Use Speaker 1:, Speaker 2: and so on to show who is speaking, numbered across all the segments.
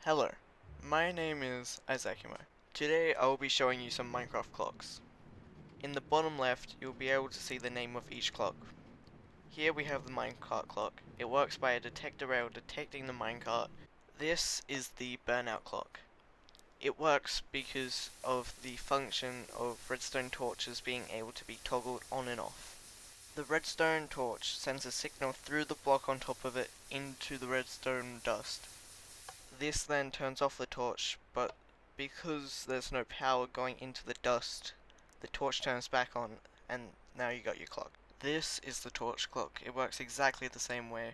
Speaker 1: Hello, my name is Isakimo. Today I will be showing you some Minecraft clocks. In the bottom left, you'll be able to see the name of each clock. Here we have the minecart clock. It works by a detector rail detecting the minecart. This is the burnout clock. It works because of the function of redstone torches being able to be toggled on and off. The redstone torch sends a signal through the block on top of it into the redstone dust. This then turns off the torch, but because there's no power going into the dust, the torch turns back on, and now you got your clock. This is the torch clock. It works exactly the same way.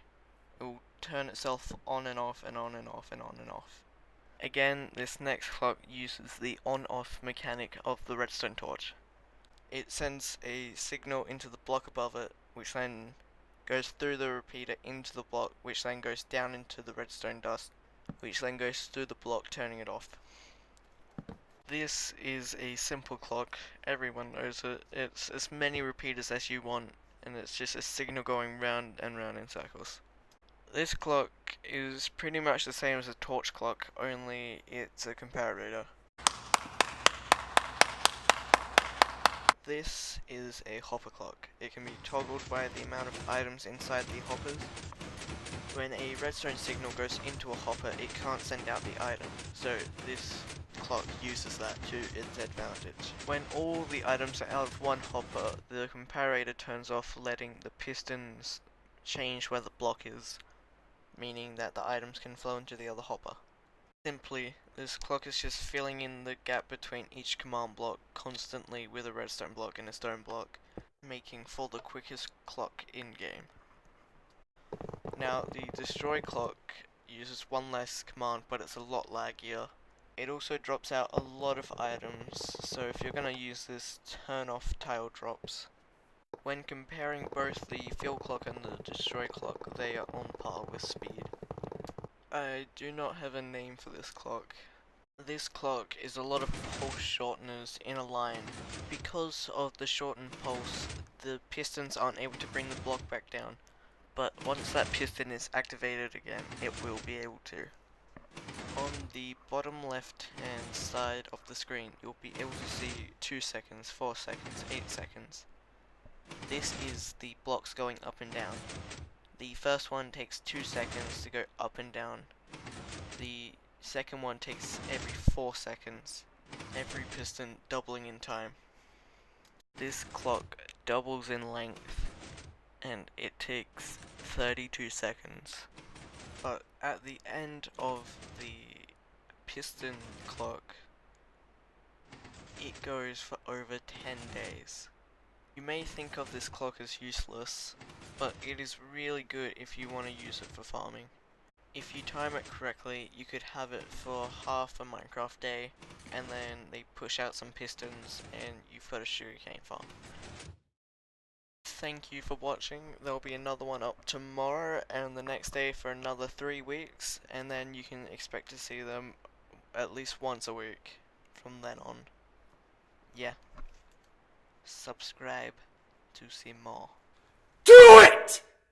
Speaker 1: It will turn itself on and off and on and off and on and off. Again, this next clock uses the on-off mechanic of the redstone torch. It sends a signal into the block above it, which then goes through the repeater into the block, which then goes down into the redstone dust, which then goes through the block, turning it off. This is a simple clock, everyone knows it. It's as many repeaters as you want, and it's just a signal going round and round in circles. This clock is pretty much the same as a torch clock, only it's a comparator. This is a hopper clock. It can be toggled by the amount of items inside the hoppers. When a redstone signal goes into a hopper, it can't send out the item, so this clock uses that to its advantage. When all the items are out of one hopper, the comparator turns off, letting the pistons change where the block is, meaning that the items can flow into the other hopper. Simply, this clock is just filling in the gap between each command block constantly with a redstone block and a stone block, making for the quickest clock in-game. Now, the destroy clock uses one less command, but it's a lot laggier. It also drops out a lot of items, so if you're going to use this, turn off tile drops. When comparing both the fill clock and the destroy clock, they are on par with speed. I do not have a name for this clock. This clock is a lot of pulse shorteners in a line. Because of the shortened pulse, the pistons aren't able to bring the block back down. But once that piston is activated again, it will be able to. On the bottom left hand side of the screen, you'll be able to see 2 seconds, 4 seconds, 8 seconds. This is the blocks going up and down. The first one takes 2 seconds to go up and down. The second one takes every 4 seconds. Every piston doubling in time. This clock doubles in length, and it takes 32 seconds. But at the end of the piston clock, it goes for over 10 days. You may think of this clock as useless, but it is really good if you want to use it for farming. If you time it correctly, you could have it for half a Minecraft day, and then they push out some pistons and you've got a sugarcane farm. Thank you for watching. There'll be another one up tomorrow and the next day for another 3 weeks, and then you can expect to see them at least once a week from then on. Yeah. Subscribe to see more.
Speaker 2: Do it!